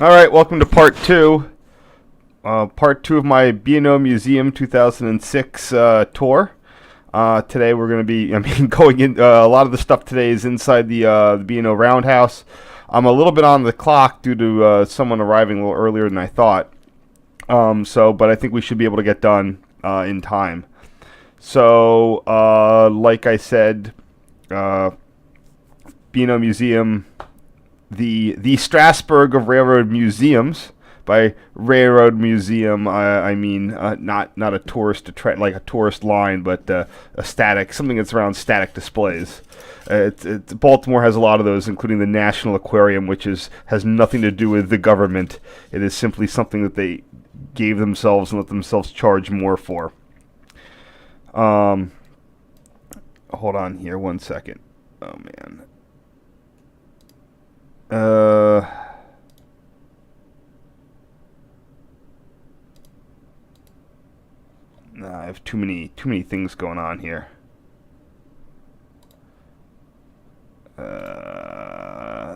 All right, welcome to part two. Part two of my B&O Museum 2006 tour. Today we're going to be, going in. A lot of the stuff today is inside the B&O Roundhouse. I'm a little bit on the clock due to someone arriving a little earlier than I thought. But I think we should be able to get done in time. So, like I said, B&O Museum, the Strasbourg of Railroad Museums. By Railroad Museum, I mean not a tourist like a tourist line, but a static, something that's around static displays. Baltimore has a lot of those, including the National Aquarium, which has nothing to do with the government. It is simply something that they gave themselves and let themselves charge more for. Hold on here, 1 second. Oh man. I have too many things going on here.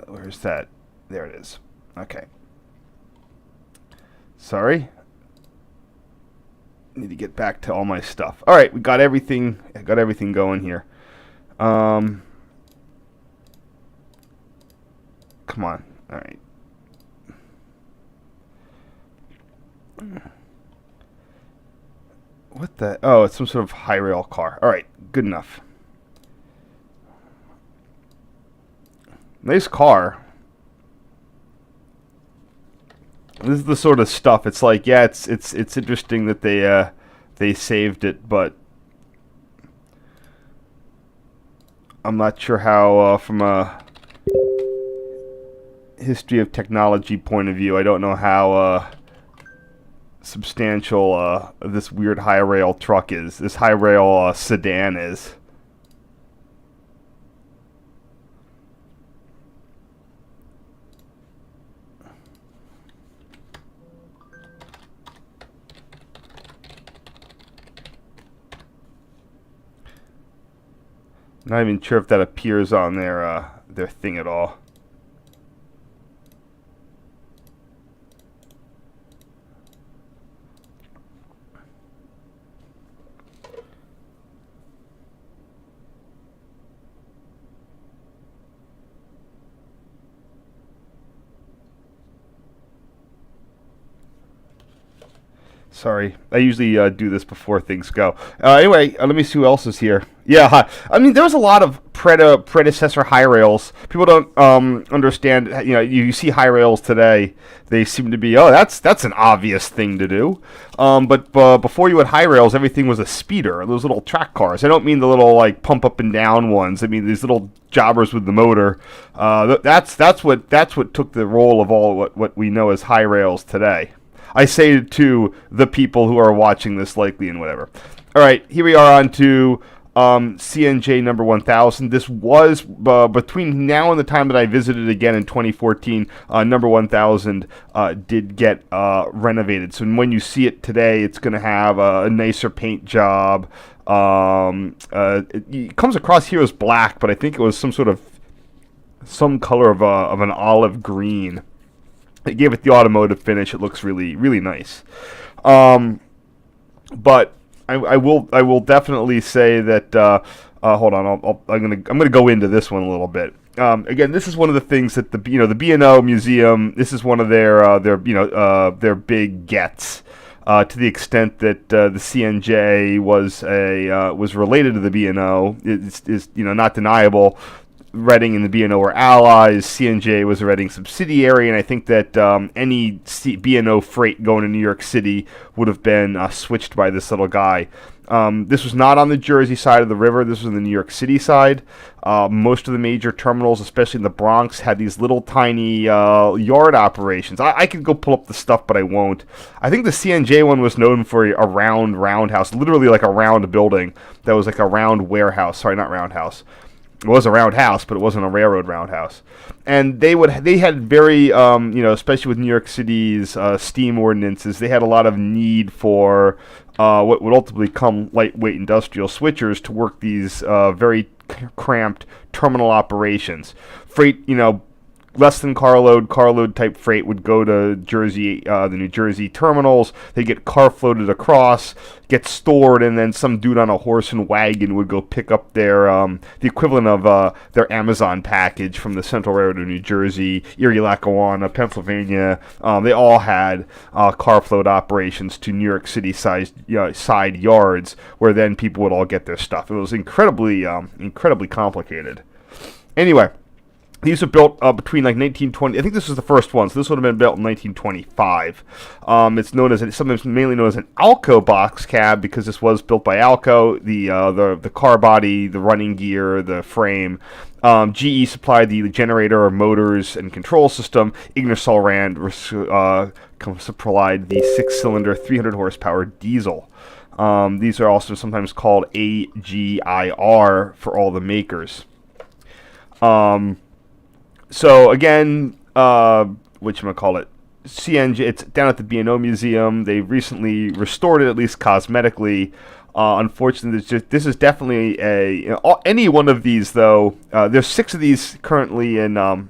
Where's that? There it is. Okay. Sorry. Need to get back to all my stuff. All right, we got everything. I got everything going here. Come on. All right. What the? Oh, it's some sort of high rail car. All right, good enough. Nice car. This is the sort of stuff. It's like, yeah, it's interesting that they saved it, but I'm not sure how from a history of technology point of view, I don't know how substantial this weird high rail truck is. This high rail sedan is. Not even sure if that appears on their thing at all. Sorry, I usually do this before things go. Anyway, let me see who else is here. Yeah, hi. I mean, there was a lot of predecessor high rails. People don't understand. You know, you see high rails today, they seem to be, oh, that's an obvious thing to do. But before you had high rails, everything was a speeder. Those little track cars. I don't mean the little like pump up and down ones. I mean these little jobbers with the motor. That's what took the role of all what we know as high rails today. I say to the people who are watching this likely and whatever. All right, here we are on to CNJ number 1000. This was between now and the time that I visited again in 2014. Number 1000 did get renovated. So when you see it today, it's going to have a nicer paint job. It comes across here as black, but I think it was some color of an olive green. They gave it the automotive finish. It looks really, really nice. But I will definitely say that. Hold on, I'm gonna go into this one a little bit. Again, this is one of the things that the B&O Museum. This is one of their big gets. To the extent that the CNJ was related to the B&O, is not deniable. Reading and the B&O were allies. CNJ was a Reading subsidiary, and I think that any B&O freight going to New York City would have been switched by this little guy. This was not on the Jersey side of the river. This was on the New York City side. Most of the major terminals, especially in the Bronx, had these little tiny yard operations. I could go pull up the stuff, but I won't. I think the CNJ one was known for a roundhouse, literally like a round building that was like a round warehouse. Sorry, not roundhouse. It was a roundhouse, but it wasn't a railroad roundhouse. And they had very, especially with New York City's steam ordinances, they had a lot of need for what would ultimately become lightweight industrial switchers to work these very cramped terminal operations. Freight, less than carload type freight would go to Jersey, the New Jersey terminals. They get car floated across, get stored, and then some dude on a horse and wagon would go pick up their the equivalent of their Amazon package from the Central Railroad of New Jersey, Erie, Lackawanna, Pennsylvania. They all had car float operations to New York City sized side yards, where then people would all get their stuff. It was incredibly complicated. Anyway. These were built between like 1920. I think this was the first one, so this would have been built in 1925. It's known as sometimes mainly known as an Alco box cab because this was built by Alco. The car body, the running gear, the frame. GE supplied the generator, motors, and control system. Ingersoll Rand supplied the 6-cylinder, 300 horsepower diesel. These are also sometimes called AGIR for all the makers. So again, whatchamacallit, CNG, it's down at the B&O Museum. They recently restored it, at least cosmetically. Unfortunately, this is definitely any one of these though. There's 6 of these currently in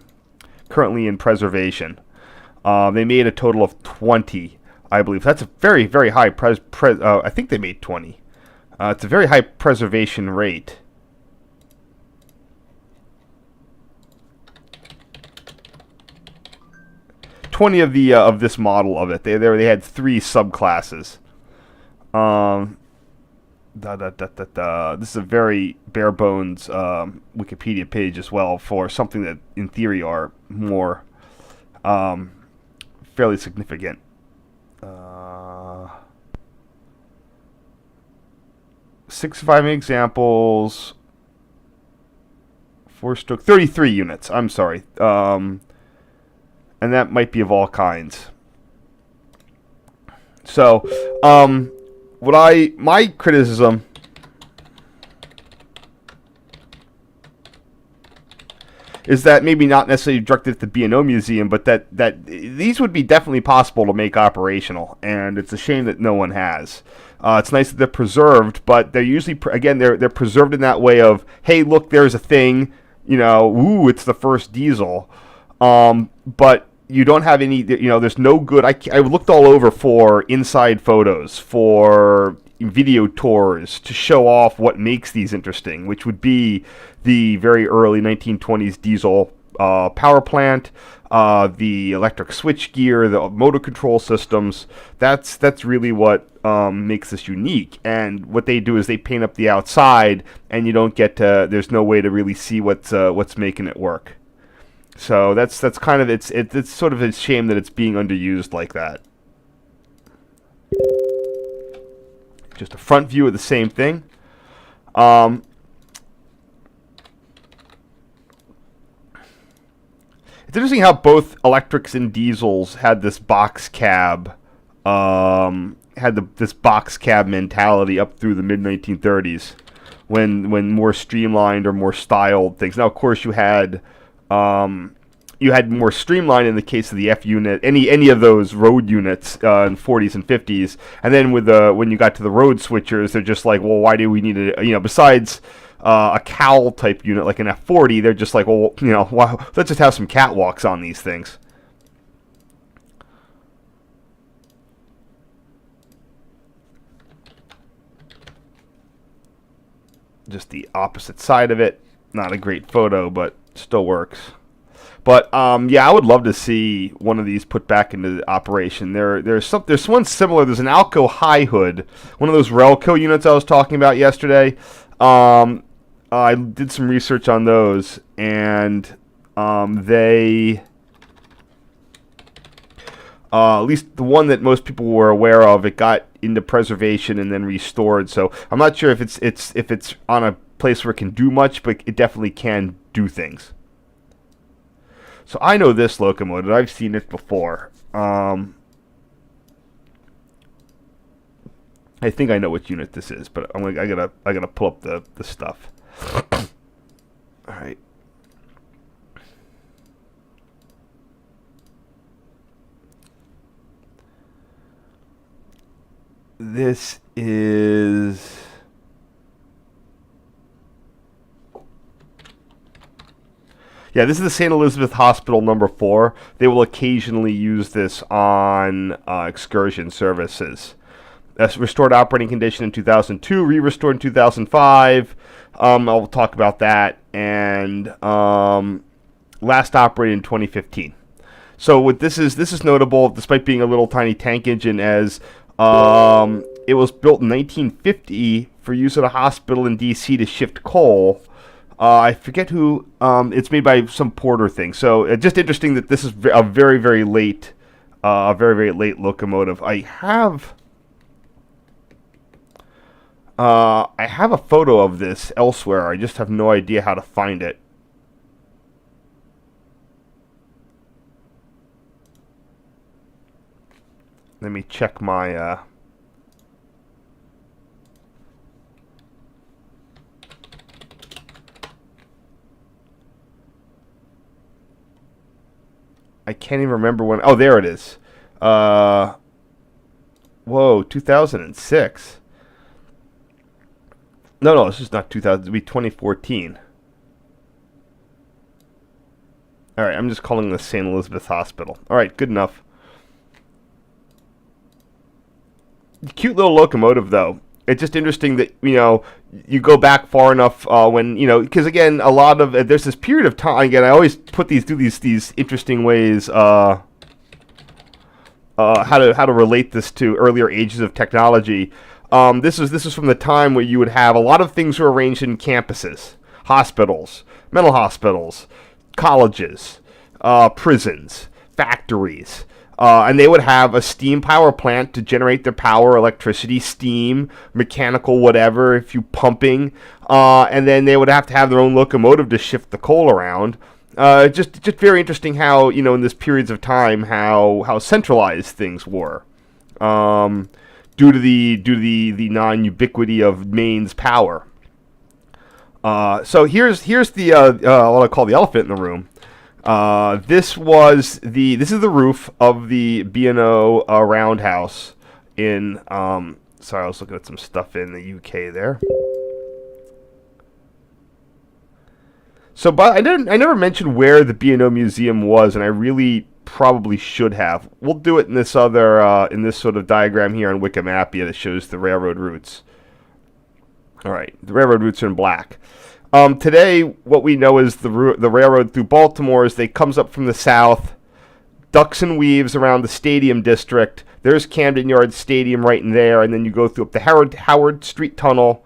preservation. They made a total of 20, I believe. That's a very, very high I think they made 20. It's a very high preservation rate. 20 of this model of it. They had 3 subclasses. This is a very bare bones Wikipedia page as well for something that in theory are more fairly significant. 65 examples. 4-stroke 33 units. I'm sorry. And that might be of all kinds. So, my criticism is that maybe not necessarily directed at the B&O Museum, but that these would be definitely possible to make operational, and it's a shame that no one has. It's nice that they're preserved, but they're usually, they're preserved in that way of, hey, look, there's a thing, ooh, it's the first diesel. But you don't have any, there's no good, I looked all over for inside photos, for video tours to show off what makes these interesting, which would be the very early 1920s diesel power plant, the electric switch gear, the motor control systems. That's really what makes this unique. And what they do is they paint up the outside, and you don't get to, there's no way to really see what's making it work. So that's kind of it's sort of a shame that it's being underused like that. Just a front view of the same thing. It's interesting how both electrics and diesels had this box cab, this box cab mentality up through the mid 1930s, when more streamlined or more styled things. Now, of course, you had more streamlined in the case of the F unit, any of those road units in 40s and 50s, and then when you got to the road switchers, they're just like, well, why do we need besides a cowl type unit like an F40, they're just like, well, let's just have some catwalks on these things. Just the opposite side of it. Not a great photo, but still works. But I would love to see one of these put back into operation. There's one similar. There's an Alco high hood, one of those Relco units I was talking about yesterday. I did some research on those, and they, at least the one that most people were aware of, it got into preservation and then restored. So I'm not sure if it's on a place where it can do much, but it definitely can do things. So I know this locomotive. I've seen it before. I think I know which unit this is, but I gotta pull up the stuff. All right. This is. Yeah, this is the St. Elizabeth Hospital number 4. They will occasionally use this on excursion services. Restored operating condition in 2002, re-restored in 2005. I'll talk about that. And last operated in 2015. So what this is notable, despite being a little tiny tank engine, as it was built in 1950 for use at a hospital in D.C. to shift coal. I forget who. It's made by some porter thing. So it's just interesting that this is a very, very late locomotive. I have a photo of this elsewhere. I just have no idea how to find it. Let me check my... I can't even remember when... Oh, there it is. Whoa, 2006. No, this is not 2000. It'll be 2014. All right, I'm just calling this St. Elizabeth Hospital. All right, good enough. Cute little locomotive, though. It's just interesting that, you go back far enough when, because again, a lot of, there's this period of time, again, I always do these interesting ways, how to relate this to earlier ages of technology. This is from the time where you would have a lot of things were arranged in campuses, hospitals, mental hospitals, colleges, prisons, factories. And they would have a steam power plant to generate their power, electricity, steam, mechanical, whatever, if you pumping. And then they would have to have their own locomotive to shift the coal around. Just very interesting how, in this periods of time, how centralized things were. Due to the non-ubiquity of mains power. So here's the what I call the elephant in the room. This is the roof of the B&O roundhouse in, sorry, I was looking at some stuff in the UK there. So, but I never mentioned where the B&O Museum was, and I really probably should have. We'll do it in this other, in this sort of diagram here on Wikimapia that shows the railroad routes. All right, the railroad routes are in black. Today, what we know is the railroad through Baltimore is they comes up from the south, ducks and weaves around the Stadium District. There's Camden Yards Stadium right in there, and then you go through up the Howard Street Tunnel,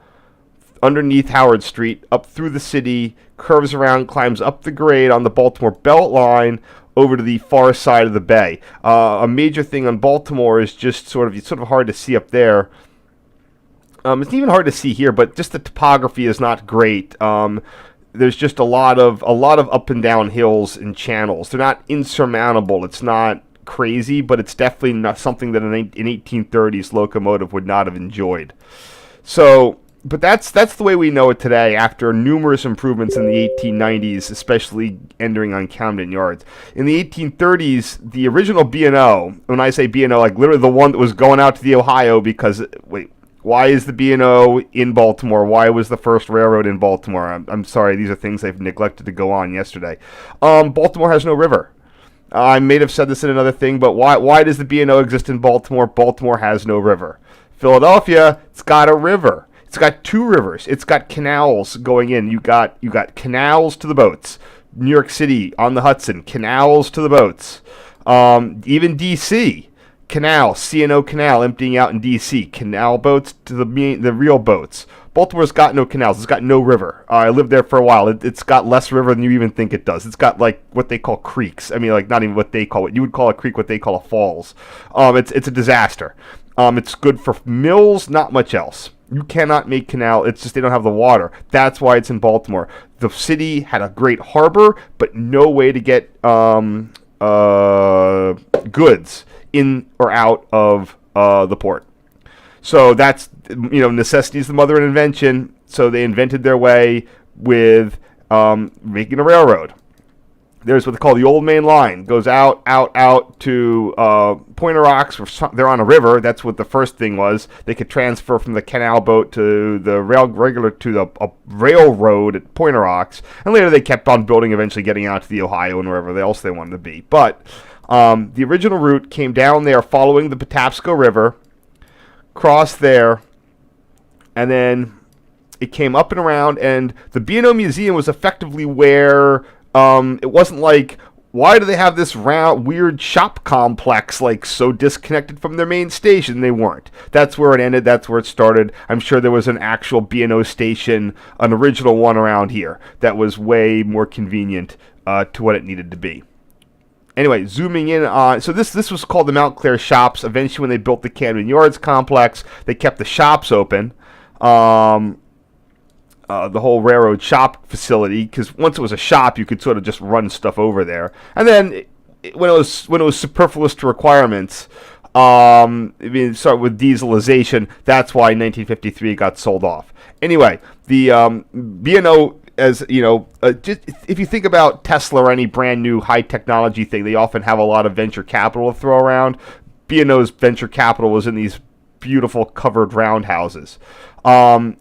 underneath Howard Street, up through the city, curves around, climbs up the grade on the Baltimore Belt Line over to the far side of the bay. A major thing on Baltimore is just sort of hard to see up there. It's even hard to see here, but just the topography is not great. There's just a lot of up and down hills and channels. They're not insurmountable. It's not crazy, but it's definitely not something that an 1830s locomotive would not have enjoyed. So, but that's the way we know it today after numerous improvements in the 1890s, especially entering on Camden Yards. In the 1830s, the original B&O, when I say B&O, like literally the one that was going out to the Ohio because, why is the B&O in Baltimore? Why was the first railroad in Baltimore? I'm sorry, these are things I've neglected to go on yesterday. Baltimore has no river. I may have said this in another thing, but why does the B&O exist in Baltimore? Baltimore has no river. Philadelphia, it's got a river. It's got two rivers. It's got canals going in. You got canals to the boats. New York City on the Hudson, canals to the boats. Even D.C., canal, C&O Canal emptying out in D.C. Canal boats to the real boats. Baltimore's got no canals. It's got no river. I lived there for a while. It's got less river than you even think it does. It's got like what they call creeks. I mean, like not even what they call it. You would call a creek what they call a falls. It's a disaster. It's good for mills, not much else. You cannot make canal. It's just they don't have the water. That's why it's in Baltimore. The city had a great harbor, but no way to get goods in or out of the port. So that's, necessity is the mother of invention. So they invented their way with making a railroad. There's what they call the Old Main Line. Goes out to Pointer Rocks. They're on a river. That's what the first thing was. They could transfer from the canal boat to the railroad at Pointer Rocks. And later they kept on building, eventually getting out to the Ohio and wherever else they wanted to be. But the original route came down there following the Patapsco River, crossed there, and then it came up and around. And the B&O Museum was effectively where... it wasn't like, why do they have this weird shop complex like so disconnected from their main station? They weren't. That's where it ended. That's where it started. I'm sure there was an actual B&O station, an original one around here that was way more convenient to what it needed to be. Anyway, zooming in on, so this was called the Mount Clair Shops. Eventually, when they built the Camden Yards complex, they kept the shops open. The whole railroad shop facility, because once it was a shop, you could sort of just run stuff over there. And then when it was superfluous to requirements, start with dieselization. That's why in 1953 it got sold off. Anyway, the B&O, as you know, just, if you think about Tesla or any brand new high technology thing, they often have a lot of venture capital to throw around. B&O's venture capital was in these beautiful covered roundhouses. In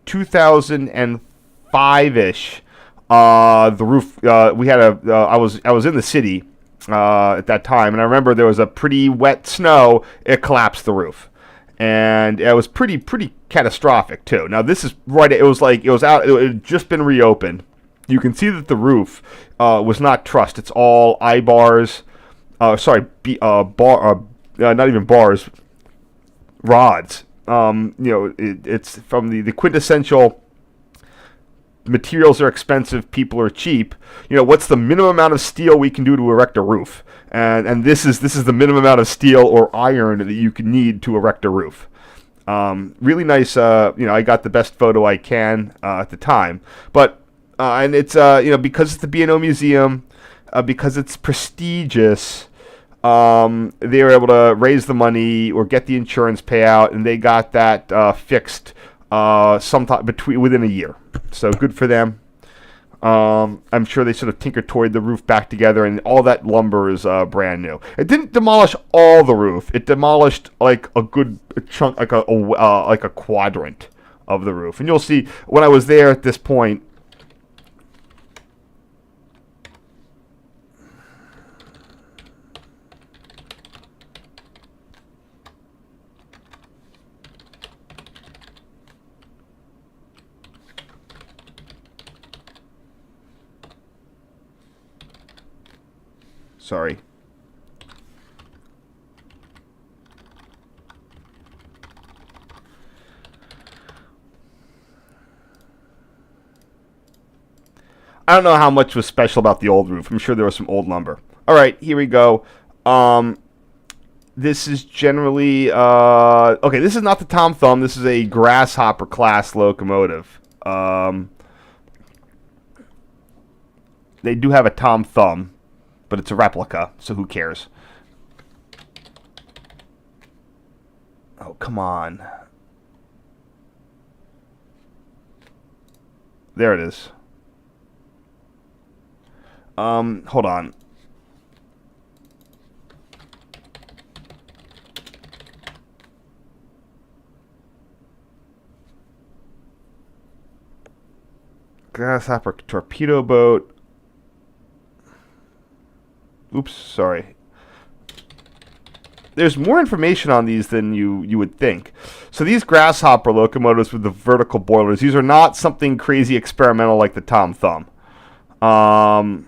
2005-ish, the roof, we had I was in the city at that time, and I remember there was a pretty wet snow. It collapsed the roof, and it was pretty catastrophic too. Now this is right, it had just been reopened. You can see that the roof was not trussed. It's all I-bars, not even bars, rods. It's from the quintessential materials are expensive, people are cheap. What's the minimum amount of steel we can do to erect a roof? And this is the minimum amount of steel or iron that you can need to erect a roof. Really nice. I got the best photo I can at the time, but and it's because it's the B&O Museum, because it's prestigious. They were able to raise the money or get the insurance payout, and they got that fixed sometime within a year. So good for them. I'm sure they sort of tinker-toyed the roof back together, and all that lumber is brand new. It didn't demolish all the roof. It demolished like a good chunk, like a quadrant of the roof. And you'll see when I was there at this point. Sorry. I don't know how much was special about the old roof. I'm sure there was some old lumber. All right, here we go. This is generally... okay, this is not the Tom Thumb. This is a Grasshopper class locomotive. They do have a Tom Thumb, but it's a replica, so who cares? Oh, come on. There it is. Hold on. Grasshopper torpedo boat. Oops, sorry. There's more information on these than you would think. So these Grasshopper locomotives with the vertical boilers, these are not something crazy experimental like the Tom Thumb. Hold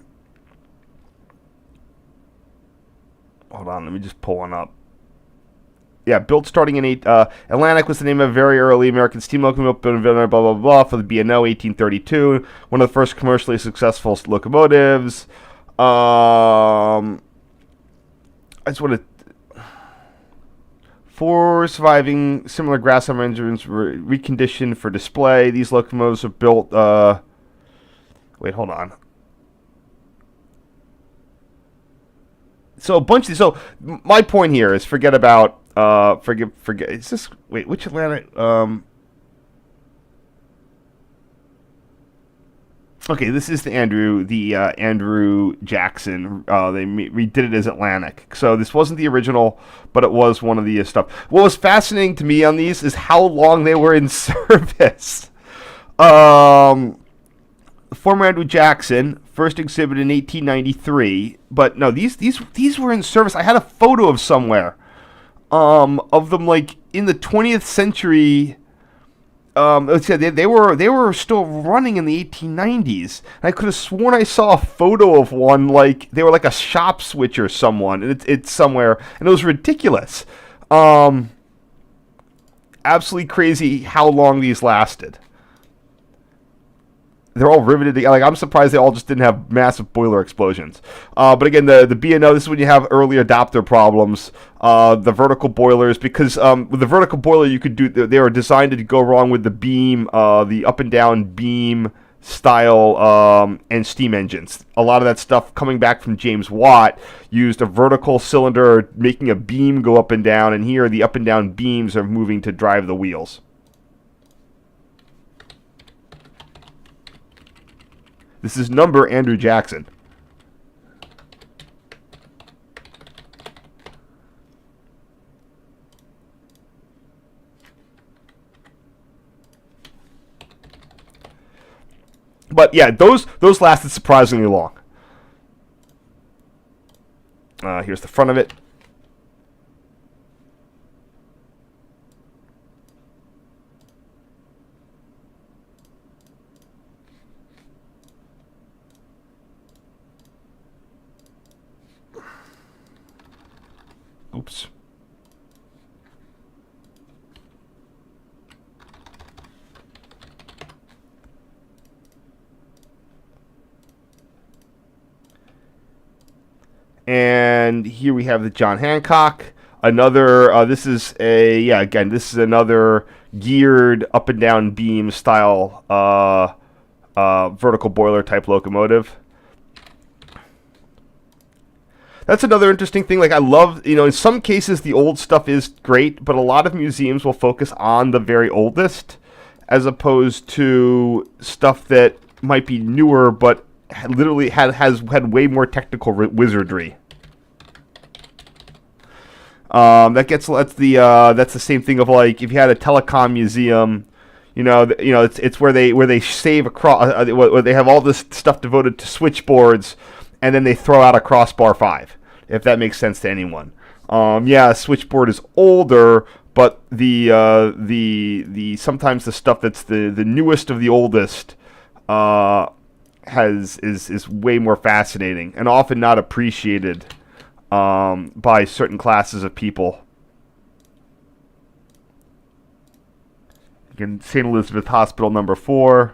on, let me just pull one up. Yeah, built starting in Atlantic was the name of a very early American steam locomotive, blah, blah, blah, for the B&O, 1832. One of the first commercially successful locomotives. I just want to... 4 surviving similar Grasshopper engines were reconditioned for display. These locomotives were built... wait, hold on. So a bunch of these... So my point here is forget about... forget... Is this... Wait, which Atlantic... Okay, this is the Andrew Jackson. They redid it as Atlantic, so this wasn't the original, but it was one of the stuff. What was fascinating to me on these is how long they were in service. Um, Former Andrew Jackson first exhibited in 1893, but no, these were in service. I had a photo of somewhere, of them like in the 20th century. Let's see, they were still running in the 1890s. And I could have sworn I saw a photo of one, like they were like a shop switch or someone, and it's somewhere, and it was ridiculous. Absolutely crazy how long these lasted. They're all riveted together. Like, I'm surprised they all just didn't have massive boiler explosions. But again, the B&O, this is when you have early adopter problems. The vertical boilers, because with the vertical boiler, you could do. They were designed to go wrong with the beam, the up and down beam style, and steam engines. A lot of that stuff coming back from James Watt used a vertical cylinder, making a beam go up and down. And here, the up and down beams are moving to drive the wheels. This is number Andrew Jackson. But yeah, those lasted surprisingly long. Here's the front of it. Oops. And here we have the John Hancock. Another, this is again, this is another geared up and down beam style vertical boiler type locomotive. That's another interesting thing. Like, I love, in some cases the old stuff is great, but a lot of museums will focus on the very oldest as opposed to stuff that might be newer but literally has had way more technical wizardry. That's the same thing of, like, if you had a telecom museum, it's where they save across, where they have all this stuff devoted to switchboards, and then they throw out a crossbar 5, if that makes sense to anyone. Yeah, a switchboard is older, but the sometimes the stuff that's the newest of the oldest is way more fascinating and often not appreciated by certain classes of people. Again, St. Elizabeth Hospital number 4.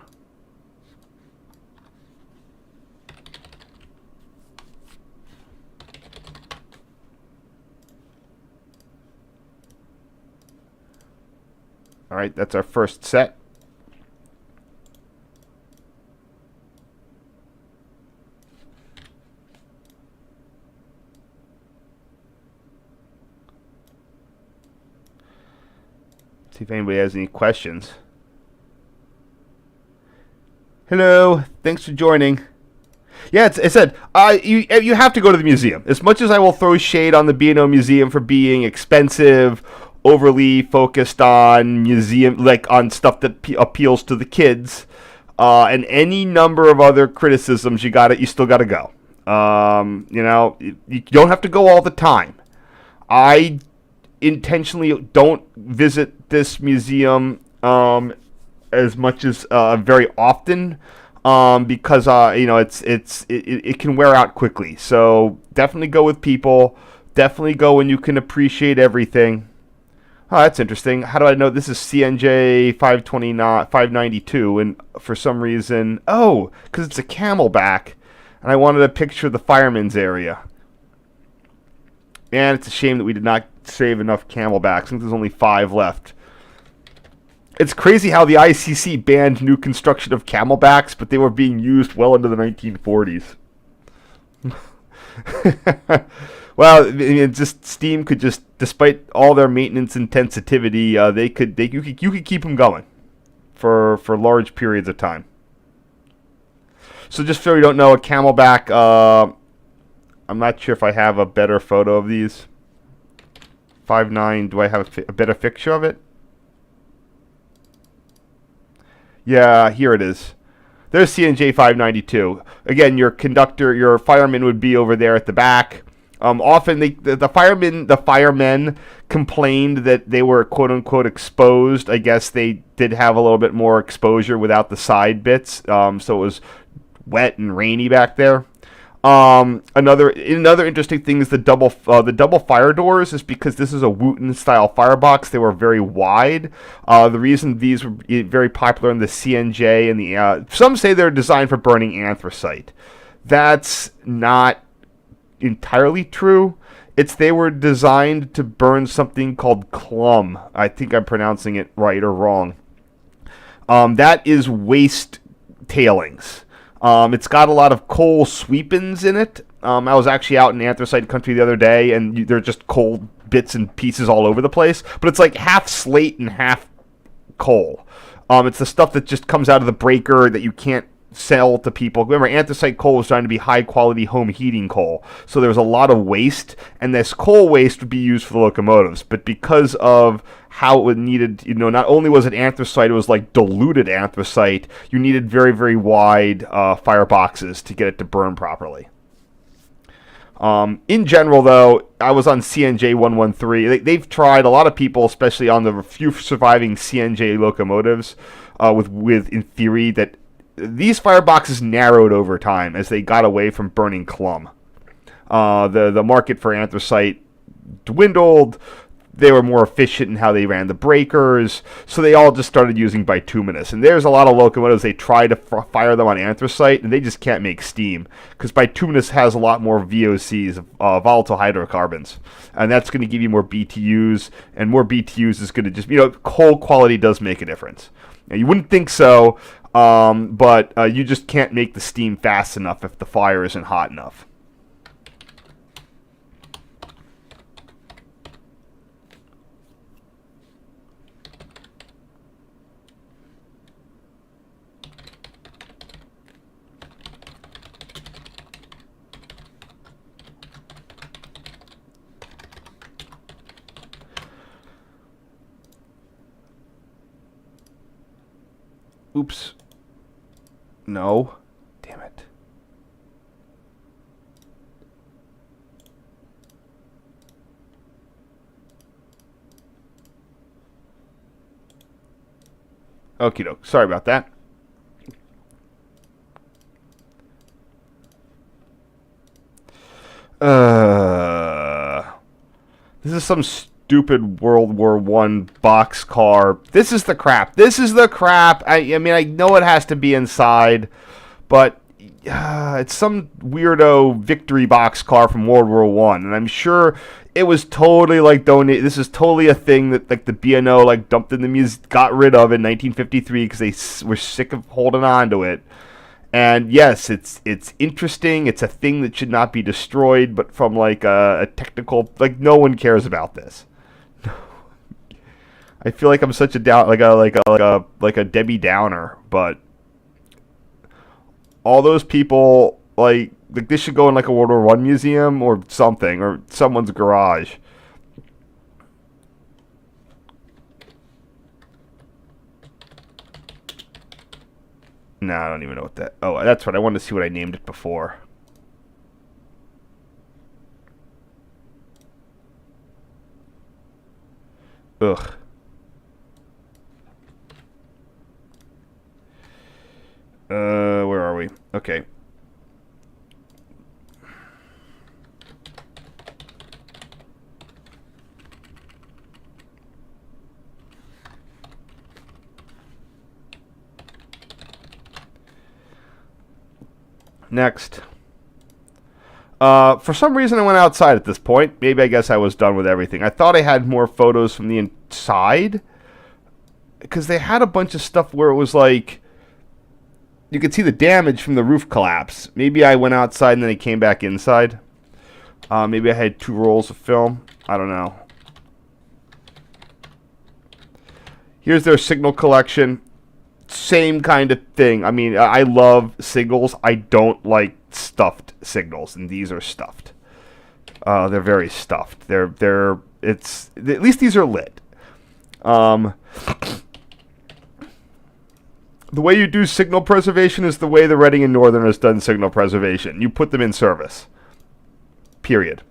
All right, that's our first set. See if anybody has any questions. Hello, thanks for joining. Yeah, it said you have to go to the museum. As much as I will throw shade on the B&O Museum for being expensive, overly focused on museum, like on stuff that appeals to the kids, and any number of other criticisms, you still gotta go. You don't have to go all the time. I intentionally don't visit this museum as much as very often, because it can wear out quickly. So definitely go with people. Definitely go when you can appreciate everything. Oh, that's interesting. How do I know this is CNJ 592? And for some reason, because it's a Camelback, and I wanted to picture the fireman's area. And it's a shame that we did not save enough Camelbacks. I think there's only 5 left. It's crazy how the ICC banned new construction of Camelbacks, but they were being used well into the 1940s. Well, just Steam could just, despite all their maintenance insensitivity, you could keep them going for large periods of time. So just so you don't know, a Camelback. I'm not sure if I have a better photo of these. 5.9. Do I have a better picture of it? Yeah, here it is. There's CNJ 592. Again, your conductor, your fireman would be over there at the back. Often the firemen complained that they were quote unquote exposed. I guess they did have a little bit more exposure without the side bits, so it was wet and rainy back there. Another interesting thing is the double fire doors is because this is a Wooten style firebox. They were very wide. The reason these were very popular in the CNJ and the some say they're designed for burning anthracite. That's not entirely true. They were designed to burn something called clum. I think I'm pronouncing it right or wrong. That is waste tailings. It's got a lot of coal sweepings in it. I was actually out in anthracite country the other day, and they're just coal bits and pieces all over the place. But it's like half slate and half coal. It's the stuff that just comes out of the breaker that you can't sell to people. Remember, anthracite coal was trying to be high-quality home heating coal. So there was a lot of waste, and this coal waste would be used for the locomotives. But because of how it needed, not only was it anthracite, it was like diluted anthracite. You needed very, very wide fireboxes to get it to burn properly. In general, though, I was on CNJ 113. They've tried, a lot of people, especially on the few surviving CNJ locomotives, with in theory that these fireboxes narrowed over time as they got away from burning clum. The market for anthracite dwindled. They were more efficient in how they ran the breakers, so they all just started using bituminous. And there's a lot of locomotives, they try to fire them on anthracite, and they just can't make steam, because bituminous has a lot more VOCs, volatile hydrocarbons. And that's going to give you more BTUs, and more BTUs is going to just, coal quality does make a difference. Now, you wouldn't think so, but you just can't make the steam fast enough if the fire isn't hot enough. Oops. No. Damn it. Okie doke. Sorry about that. This is some stupid World War I boxcar. This is the crap. This is the crap. I mean, I know it has to be inside, but it's some weirdo victory boxcar from World War I, and I'm sure it was totally like donated. This is totally a thing that like the B&O like dumped in the museum, got rid of in 1953 because they were sick of holding on to it. And yes, it's interesting. It's a thing that should not be destroyed, but from like a technical, like no one cares about this. I feel like I'm such a down, like a Debbie Downer, but all those people like this should go in like a World War I museum or something, or someone's garage. No, I don't even know what that. Oh, that's what I wanted to see what I named it before. Ugh. Where are we? Okay. Next. For some reason I went outside at this point. Maybe I guess I was done with everything. I thought I had more photos from the inside, because they had a bunch of stuff where it was like you could see the damage from the roof collapse. Maybe I went outside and then I came back inside. Maybe I had 2 rolls of film. I don't know. Here's their signal collection. same kind of thing. I mean, I love signals. I don't like stuffed signals, and these are stuffed. They're very stuffed. It's at least these are lit. The way you do signal preservation is the way the Reading and Northern has done signal preservation. You put them in service. Period.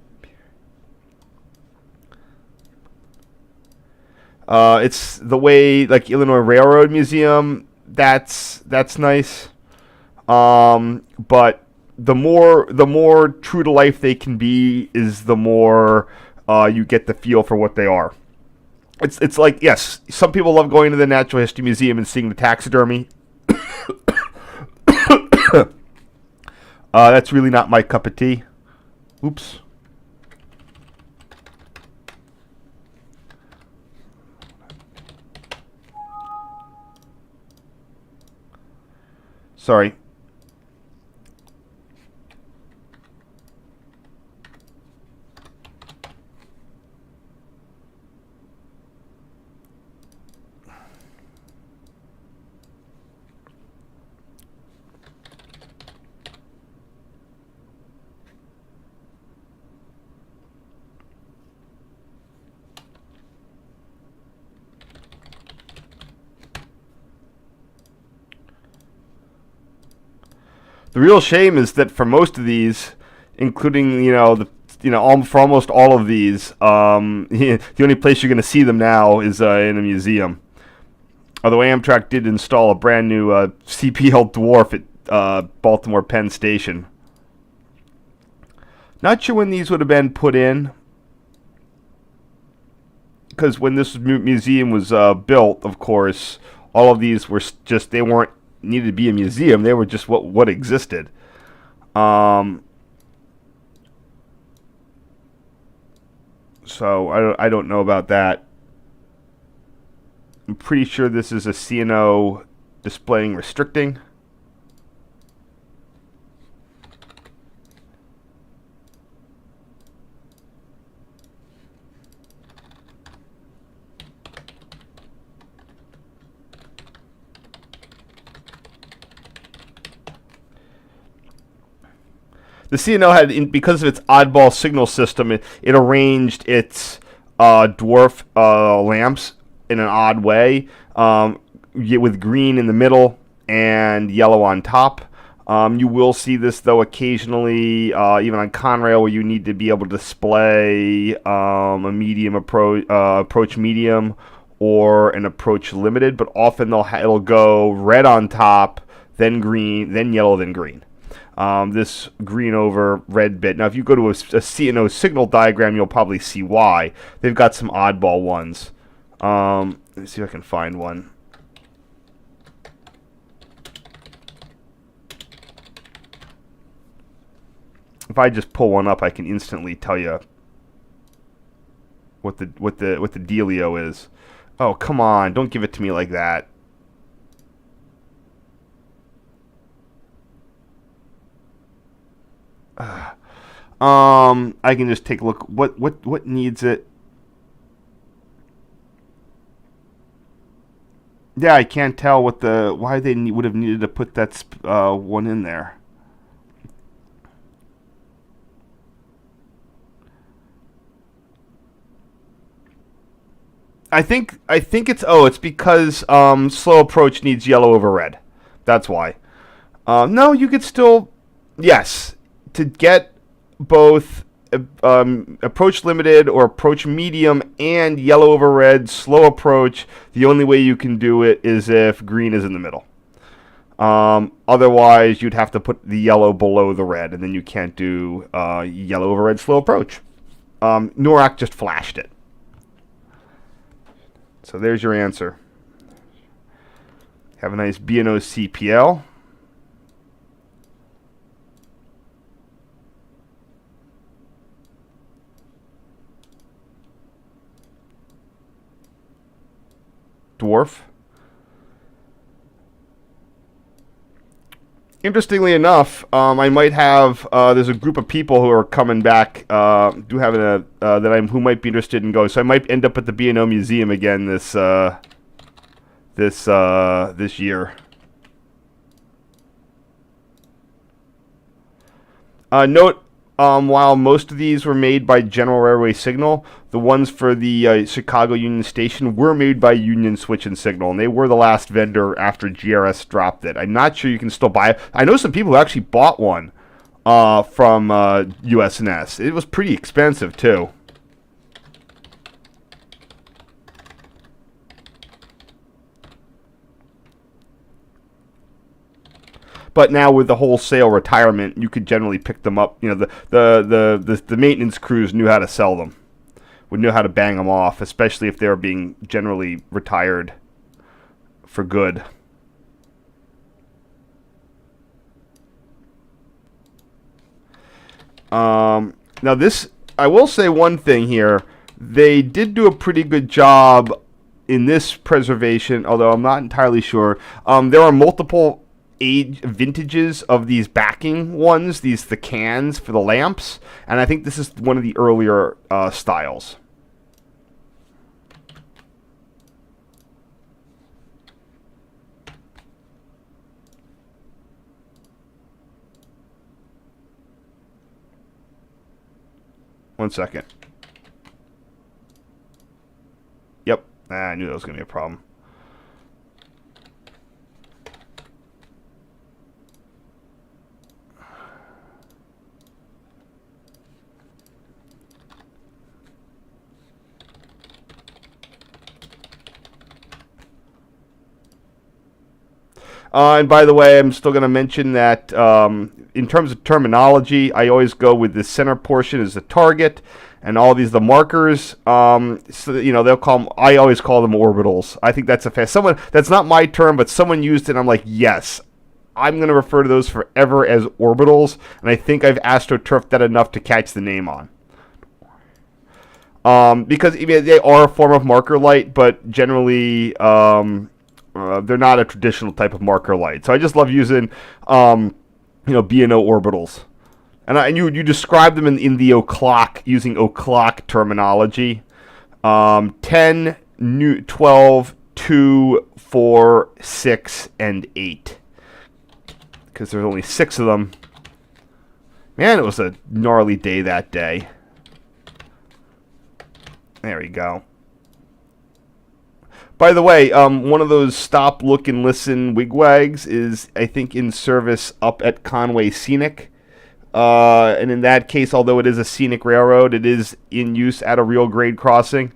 It's the way, like Illinois Railroad Museum. That's nice. But the more true to life they can be, is the more you get the feel for what they are. It's like, yes, some people love going to the Natural History Museum and seeing the taxidermy. That's really not my cup of tea. Oops. Sorry. The real shame is that for most of these, including for almost all of these, the only place you're going to see them now is in a museum. Although Amtrak did install a brand new CPL dwarf at Baltimore Penn Station. Not sure when these would have been put in, because when this museum was built, of course, all of these were just, they weren't needed to be a museum. They were just what existed. So I don't know about that. I'm pretty sure this is a C&O displaying restricting. The C&O had, because of its oddball signal system, it arranged its dwarf lamps in an odd way, with green in the middle and yellow on top. You will see this, though, occasionally, even on Conrail, where you need to be able to display a medium approach medium or an approach limited, but often it'll go red on top, then green, then yellow, then green. This green over red bit. Now, if you go to a C&O signal diagram, you'll probably see why. They've got some oddball ones. Let me see if I can find one. If I just pull one up, I can instantly tell you what the dealio is. Oh, come on! Don't give it to me like that. I can just take a look. What needs it? Yeah, I can't tell why they would have needed to put that one in there. I think it's because slow approach needs yellow over red. That's why. No, you could still, yes, to get both approach limited or approach medium and yellow over red slow approach. The only way you can do it is if green is in the middle. Otherwise, you'd have to put the yellow below the red, and then you can't do yellow over red slow approach. NORAC just flashed it. So there's your answer. Have a nice B&O CPL. Dwarf. Interestingly enough, I might have. There's a group of people who are coming back. Who might be interested in going. So I might end up at the B&O Museum again this this year. Note, while most of these were made by General Railway Signal, the ones for the Chicago Union Station were made by Union Switch and Signal, and they were the last vendor after GRS dropped it. I'm not sure you can still buy it. I know some people who actually bought one from US&S. It was pretty expensive, too. But now with the wholesale retirement, you could generally pick them up. You know, the maintenance crews knew how to sell them, would know how to bang them off, especially if they were being generally retired for good. Now this, I will say one thing here. They did do a pretty good job in this preservation, although I'm not entirely sure. There are multiple vintages of these backing ones, the cans for the lamps, and I think this is one of the earlier styles. One second. Yep, I knew that was going to be a problem. And by the way, I'm still going to mention that in terms of terminology, I always go with the center portion as the target, and all these the markers. So you know, they'll call them. I always call them orbitals. I think that's someone that's not my term, but someone used it. And I'm like, yes, I'm going to refer to those forever as orbitals, and I think I've astroturfed that enough to catch the name on. Because they are a form of marker light, but generally. They're not a traditional type of marker light. So I just love using, B&O orbitals. And you describe them in the o'clock, using o'clock terminology. 10, 12, 2, 4, 6, and 8. Because there's only 6 of them. Man, it was a gnarly day that day. There we go. By the way, one of those stop, look, and listen wigwags is, I think, in service up at Conway Scenic. And in that case, although it is a scenic railroad, it is in use at a real grade crossing.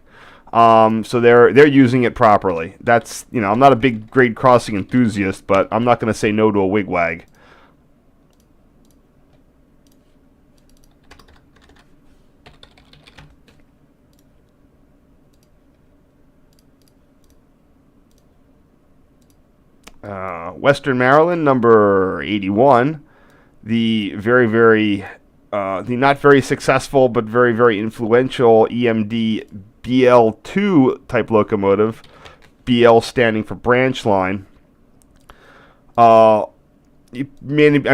So they're using it properly. That's, I'm not a big grade crossing enthusiast, but I'm not going to say no to a wigwag. Western Maryland, number 81, the the not very successful but very, very influential EMD BL2 type locomotive, BL standing for branch line. I'm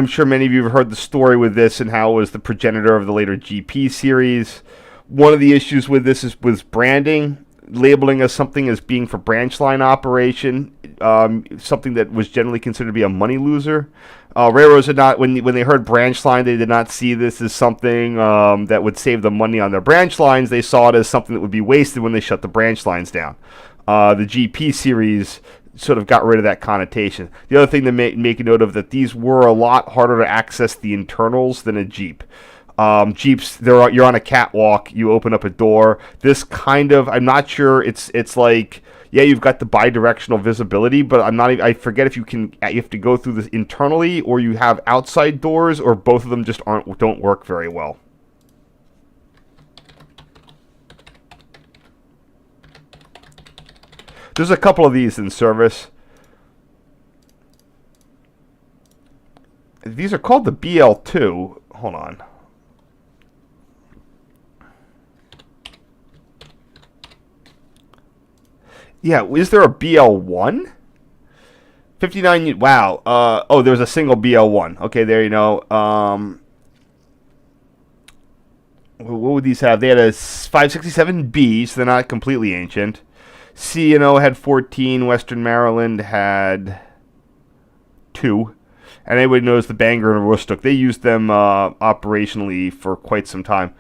sure many of you have heard the story with this and how it was the progenitor of the later GP series. One of the issues with this was branding. Labeling as something as being for branch line operation, something that was generally considered to be a money loser. Railroads did not, when they heard branch line, they did not see this as something that would save them money on their branch lines. They saw it as something that would be wasted when they shut the branch lines down. The GP series sort of got rid of that connotation. The other thing to make a note of that these were a lot harder to access the internals than a Jeep. Jeeps, you're on a catwalk, you open up a door. This kind of, I'm not sure, it's like, yeah, you've got the bi-directional visibility, but I forget if you have to go through this internally, or you have outside doors, or both of them just don't work very well. There's a couple of these in service. These are called the BL2. Hold on. Yeah, is there a BL1? 59, wow. Oh, there's a single BL1. Okay, there you know. What would these have? They had a 567B, so they're not completely ancient. C&O had 14. Western Maryland had 2. And everybody knows the Bangor and Aroostook. They used them operationally for quite some time.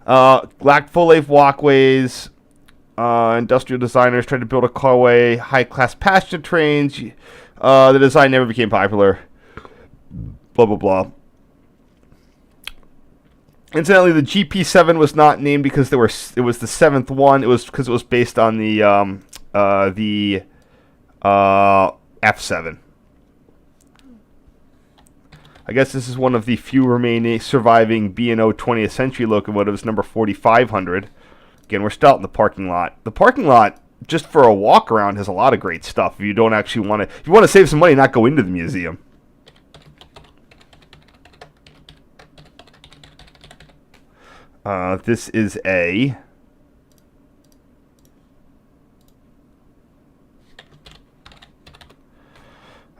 Lacked full-length walkways. Industrial designers tried to build a carway. High-class passenger trains. The design never became popular. Blah, blah, blah. Incidentally, the GP7 was not named because it was the 7th one. It was because it was based on the F7. I guess this is one of the few remaining surviving B&O 20th century locomotives, number 4500. Again, we're still out in the parking lot. The parking lot, just for a walk around, has a lot of great stuff. If you don't actually want to, if you want to save some money, not go into the museum. This is a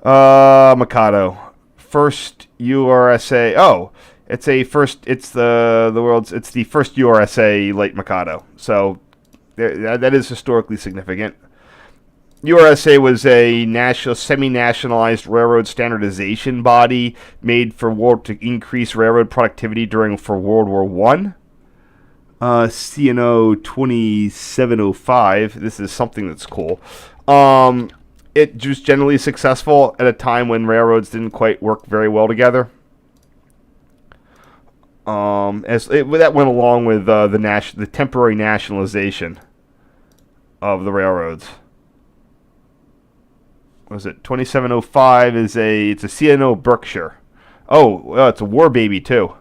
Mikado. First URSA. Oh, it's a first. It's the world's. It's the first URSA light Mikado. So that is historically significant. URSA was a national, semi-nationalized railroad standardization body made to increase railroad productivity for World War One. C&O 2705. This is something that's cool. It was generally successful at a time when railroads didn't quite work very well together. That went along with the temporary nationalization of the railroads. What was it? 2705 is it's a C&O Berkshire. Oh, it's a war baby too.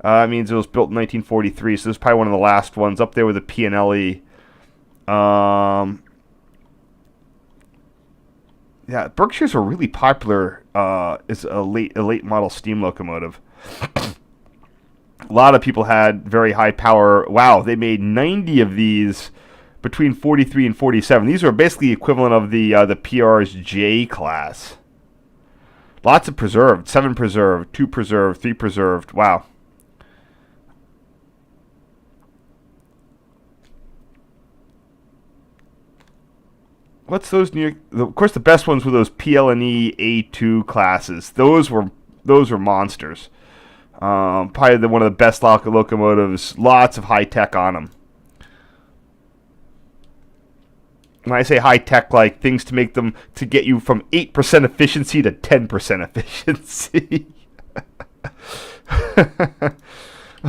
It means it was built in 1943, so this is probably one of the last ones up there with the P&LE. Yeah, Berkshires were really popular as a late model steam locomotive. A lot of people had very high power. Wow, they made 90 of these between 43 and 47. These are basically equivalent of the PR's J class. Lots of preserved. 7 preserved, 2 preserved, 3 preserved. Wow. What's those New York? Of course, the best ones were those PL&E A2 classes. Those were monsters. Probably one of the best locomotives. Lots of high tech on them. When I say high tech, like things to make them to get you from 8% efficiency to 10% efficiency.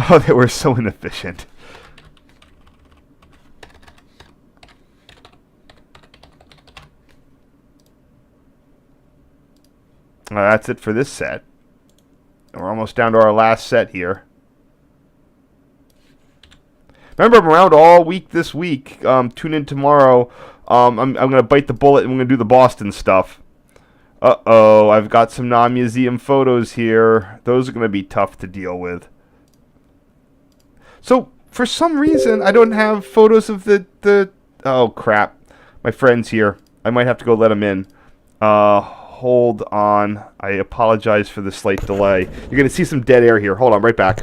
Oh, they were so inefficient. That's it for this set. We're almost down to our last set here. Remember, I'm around all week this week. Tune in tomorrow. I'm going to bite the bullet and we're going to do the Boston stuff. Uh-oh, I've got some non-museum photos here. Those are going to be tough to deal with. So, for some reason, I don't have photos of the... Oh, crap. My friend's here. I might have to go let him in. Hold on. I apologize for the slight delay. You're going to see some dead air here. Hold on, right back.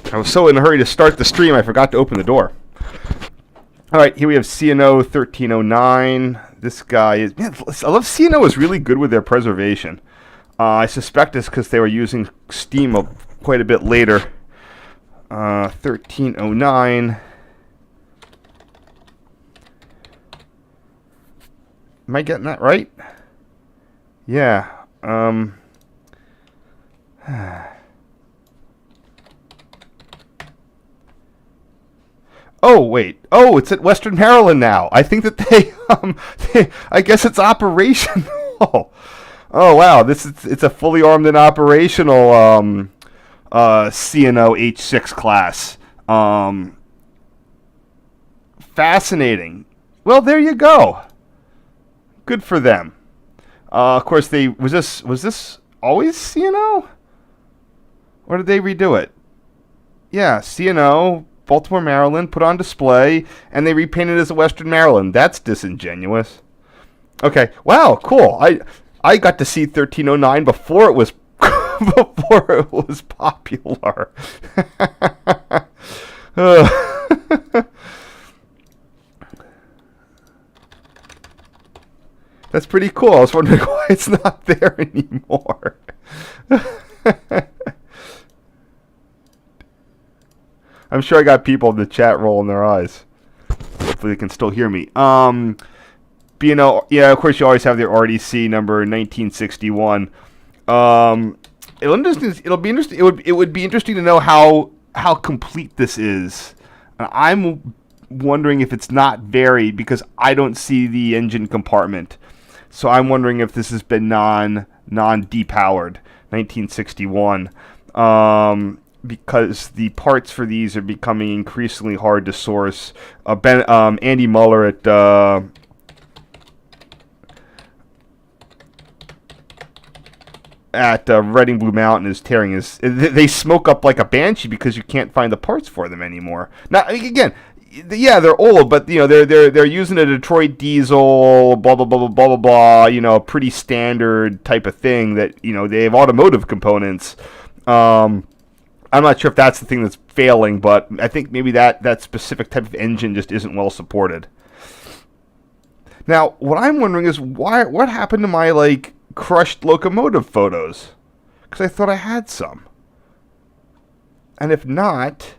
I was so in a hurry to start the stream, I forgot to open the door. All right, here we have C&O 1309. This guy is... Man, I love C&O is really good with their preservation. I suspect it's because they were using steam quite a bit later. 1309. Am I getting that right? Yeah. Oh, wait. Oh, it's at Western Maryland now. I think that I guess it's operational. Oh wow, it's a fully armed and operational CNO H6 class. Fascinating. Well, there you go. Good for them. Of course, they was this always CNO, or did they redo it? Yeah, CNO, Baltimore, Maryland, put on display, and they repainted it as a Western Maryland. That's disingenuous. Okay, wow, cool. I got to see 1309 before it was before it was popular. That's pretty cool. I was wondering why it's not there anymore. I'm sure I got people in the chat rolling their eyes. Hopefully they can still hear me. B&O, yeah, of course you always have their RDC number 1961. It'll be interesting. It would be interesting to know how complete this is. And I'm wondering if it's not varied because I don't see the engine compartment. So I'm wondering if this has been non-depowered 1961. Because the parts for these are becoming increasingly hard to source. Andy Muller at Reading Blue Mountain is tearing his. They smoke up like a banshee because you can't find the parts for them anymore. Now again, yeah, they're old, but they're using a Detroit diesel, blah blah blah blah blah blah blah. Pretty standard type of thing that they have automotive components. I'm not sure if that's the thing that's failing, but I think maybe that specific type of engine just isn't well supported. Now, what I'm wondering is what happened to my crushed locomotive photos? Because I thought I had some. And if not,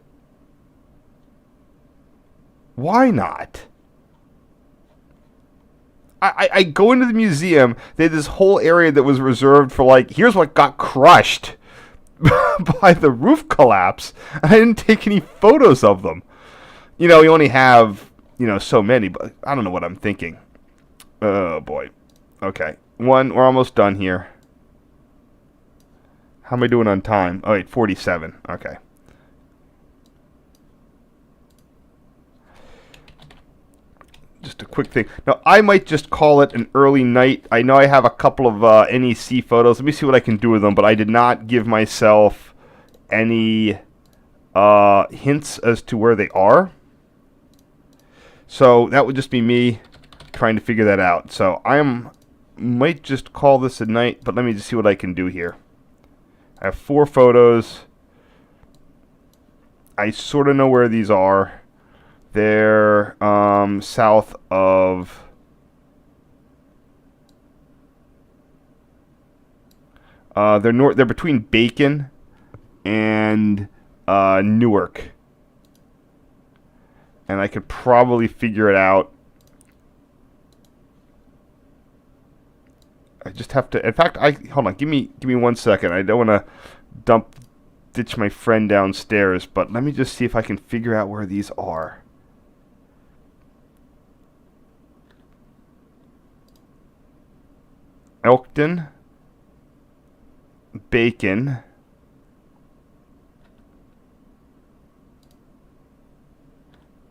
why not? I go into the museum, they had this whole area that was reserved for here's what got crushed by the roof collapse. I didn't take any photos of them. You only have, so many, but I don't know what I'm thinking. Oh, boy. Okay. We're almost done here. How am I doing on time? Oh, wait, 47. Okay. Just a quick thing. Now, I might just call it an early night. I know I have a couple of NEC photos. Let me see what I can do with them, but I did not give myself any hints as to where they are. So that would just be me trying to figure that out. So might just call this a night, but let me just see what I can do here. I have 4 photos. I sort of know where these are. They're south of they're between Bacon and Newark. And I could probably figure it out. I just have to. In fact, hold on. Give me 1 second. I don't want to ditch my friend downstairs, but let me just see if I can figure out where these are. Elkton, Bacon,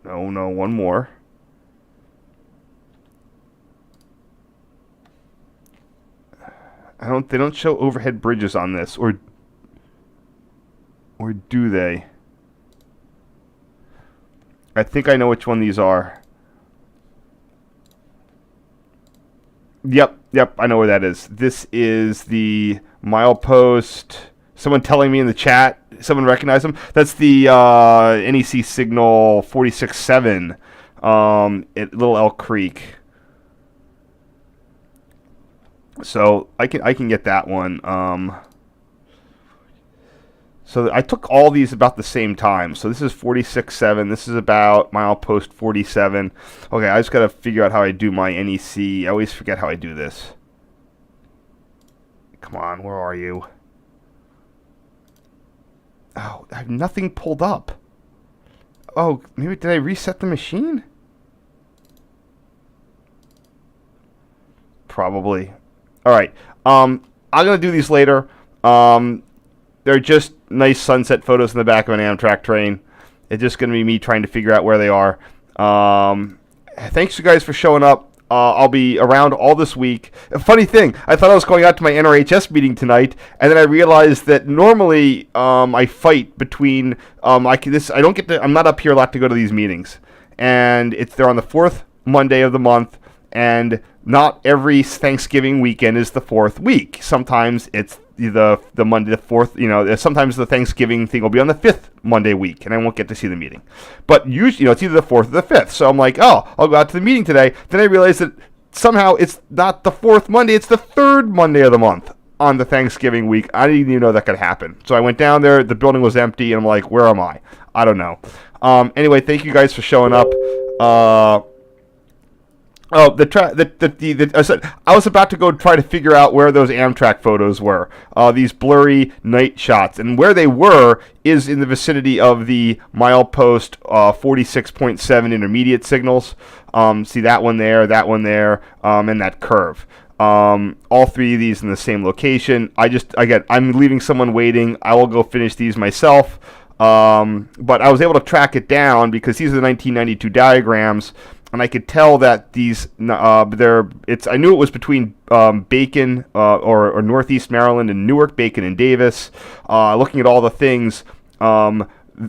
no, one more. They don't show overhead bridges on this, or do they? I think I know which one these are. Yep, I know where that is. This is the milepost. Someone telling me in the chat, someone recognize them? That's the NEC signal 46.7 at Little Elk Creek. So I can get that one. So I took all these about the same time. So this is 46.7. This is about milepost 47. Okay, I just got to figure out how I do my NEC. I always forget how I do this. Come on, where are you? Oh, I have nothing pulled up. Oh, maybe did I reset the machine? Probably. All right. I'm gonna do these later. They're just nice sunset photos in the back of an Amtrak train. It's just gonna be me trying to figure out where they are. Thanks you guys for showing up. I'll be around all this week. A funny thing, I thought I was going out to my NRHS meeting tonight, and then I realized that normally I fight between I'm not up here a lot to go to these meetings, and they're on the fourth Monday of the month, and not every Thanksgiving weekend is the fourth week. Sometimes it's the Monday, the fourth. Sometimes the Thanksgiving thing will be on the fifth Monday week, and I won't get to see the meeting. But usually, it's either the fourth or the fifth. So I'm like, oh, I'll go out to the meeting today. Then I realized that somehow it's not the fourth Monday; it's the third Monday of the month on the Thanksgiving week. I didn't even know that could happen. So I went down there. The building was empty, and I'm like, where am I? I don't know. Anyway, thank you guys for showing up. I was about to go try to figure out where those Amtrak photos were. These blurry night shots, and where they were is in the vicinity of the milepost 46.7 intermediate signals. See that one there, and that curve. All three of these in the same location. I'm leaving someone waiting. I will go finish these myself. But I was able to track it down because these are the 1992 diagrams. And I could tell that these, I knew it was between Bacon or Northeast Maryland and Newark, Bacon and Davis. Looking at all the things,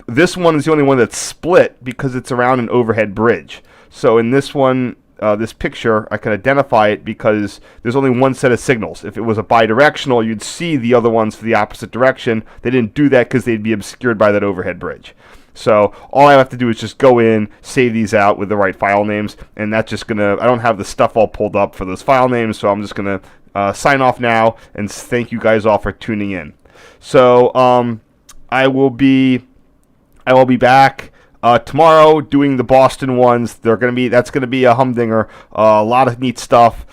this one is the only one that's split because it's around an overhead bridge. So in this one, this picture, I can identify it because there's only one set of signals. If it was a bidirectional, you'd see the other ones for the opposite direction. They didn't do that because they'd be obscured by that overhead bridge. So all I have to do is just go in, save these out with the right file names, and that's just I don't have the stuff all pulled up for those file names, so I'm just going to sign off now, and thank you guys all for tuning in. So I will be back tomorrow doing the Boston ones. That's going to be a humdinger, a lot of neat stuff,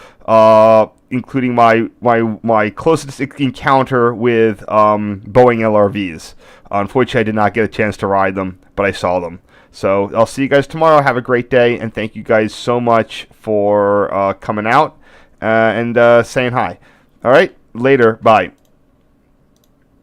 including my closest encounter with Boeing LRVs. Unfortunately, I did not get a chance to ride them, but I saw them. So I'll see you guys tomorrow. Have a great day, and thank you guys so much for coming out and saying hi. All right, later. Bye.